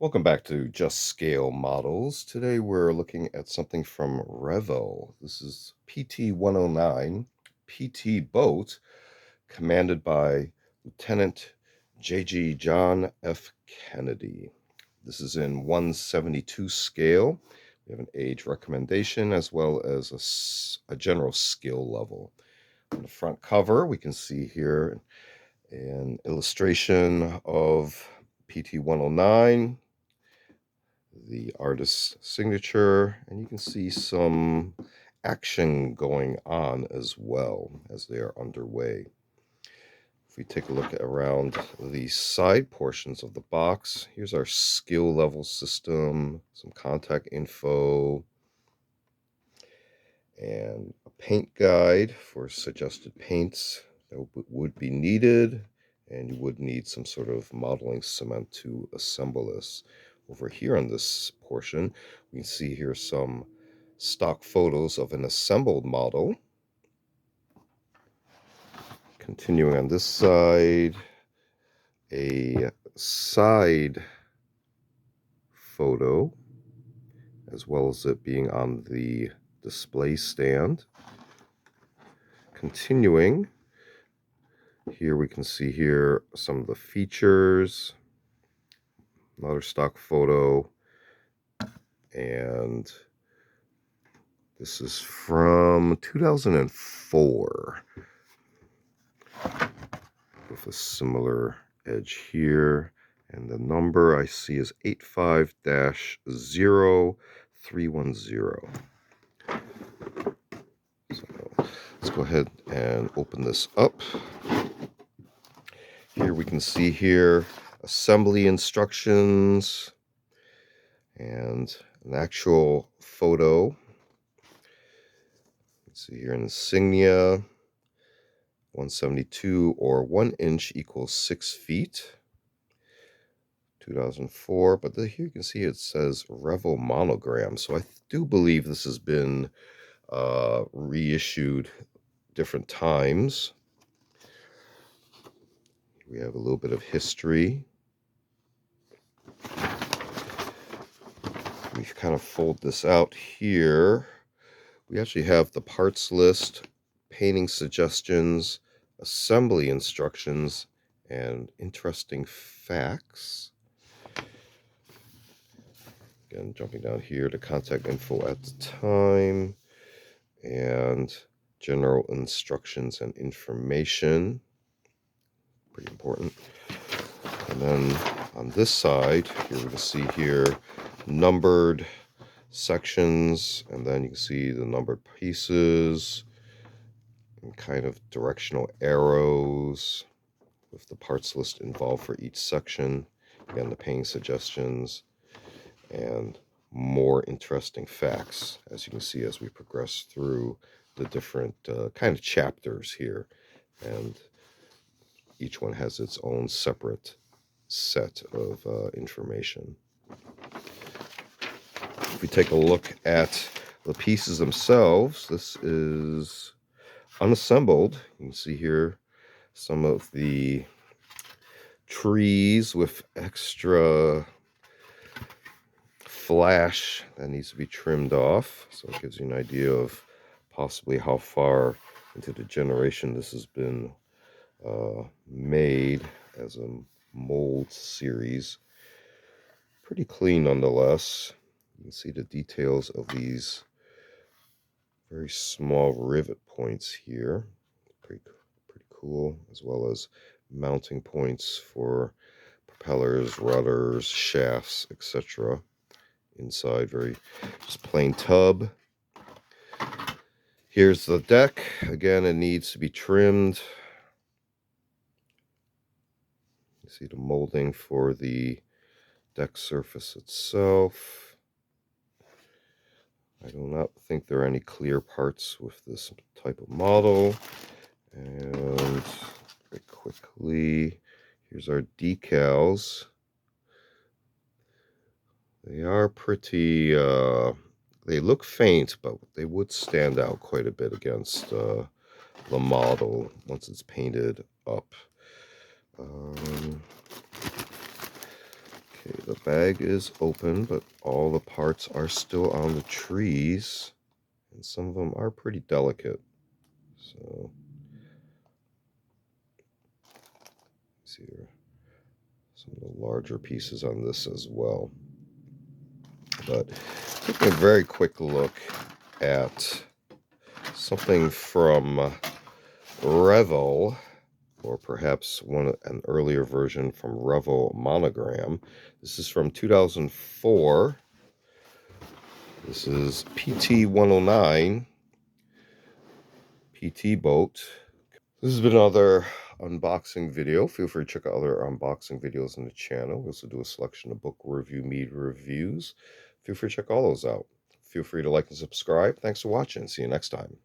Welcome back to Just Scale Models. Today we're looking at something from REVELL. This is PT-109, PT boat, commanded by Lieutenant JG John F. Kennedy. This is in 172 scale. We have an age recommendation as well as a general skill level. On the front cover, we can see here an illustration of PT-109, the artist's signature, and you can see some action going on as well as they are underway. If we take a look around the side portions of the box, here's our skill level system, some contact info, and a paint guide for suggested paints that would be needed, and you would need some sort of modeling cement to assemble this. Over here on this portion, we can see here some stock photos of an assembled model. Continuing on this side, a side photo, as well as it being on the display stand. Continuing, here we can see here some of the features, another stock photo, and this is from 2004 with a similar edge here, and the number I see is 85-0310. So let's go ahead and open this up. Here we can see here assembly instructions and an actual photo. Let's see here, an insignia, 172 or 1 inch equals 6 feet, 2004. But here you can see it says REVELL monogram. So I do believe this has been reissued different times. We have a little bit of history. We kind of fold this out here. We actually have the parts list, painting suggestions, assembly instructions, and interesting facts. Again, jumping down here to contact info at the time, and general instructions and information. Pretty important. And then on this side, here we can see here numbered sections, and then you can see the numbered pieces and kind of directional arrows with the parts list involved for each section. Again, the painting suggestions and more interesting facts, as you can see as we progress through the different kind of chapters here, and each one has its own separate set of information. If we take a look at the pieces themselves, this is unassembled. You can see here some of the trees with extra flash that needs to be trimmed off. So it gives you an idea of possibly how far into the generation this has been made as a mold series. Pretty clean nonetheless. You can see the details of these very small rivet points here. Pretty cool, as well as mounting points for propellers, rudders, shafts, etc. Inside, very just plain tub. Here's the deck. Again, it needs to be trimmed. You see the molding for the deck surface itself. I do not think there are any clear parts with this type of model. And very quickly, here's our decals. They are pretty, they look faint, but they would stand out quite a bit against the model once it's painted up. Okay, the bag is open, but all the parts are still on the trees, and some of them are pretty delicate. So, see here, some of the larger pieces on this as well. But taking a very quick look at something from REVELL, or perhaps an earlier version from REVELL Monogram. This is from 2004. This is PT-109 PT boat. This has been another unboxing video. Feel free to check out other unboxing videos on the channel. We also do a selection of book review, media reviews. Feel free to check all those out. Feel free to like and subscribe. Thanks for watching. See you next time.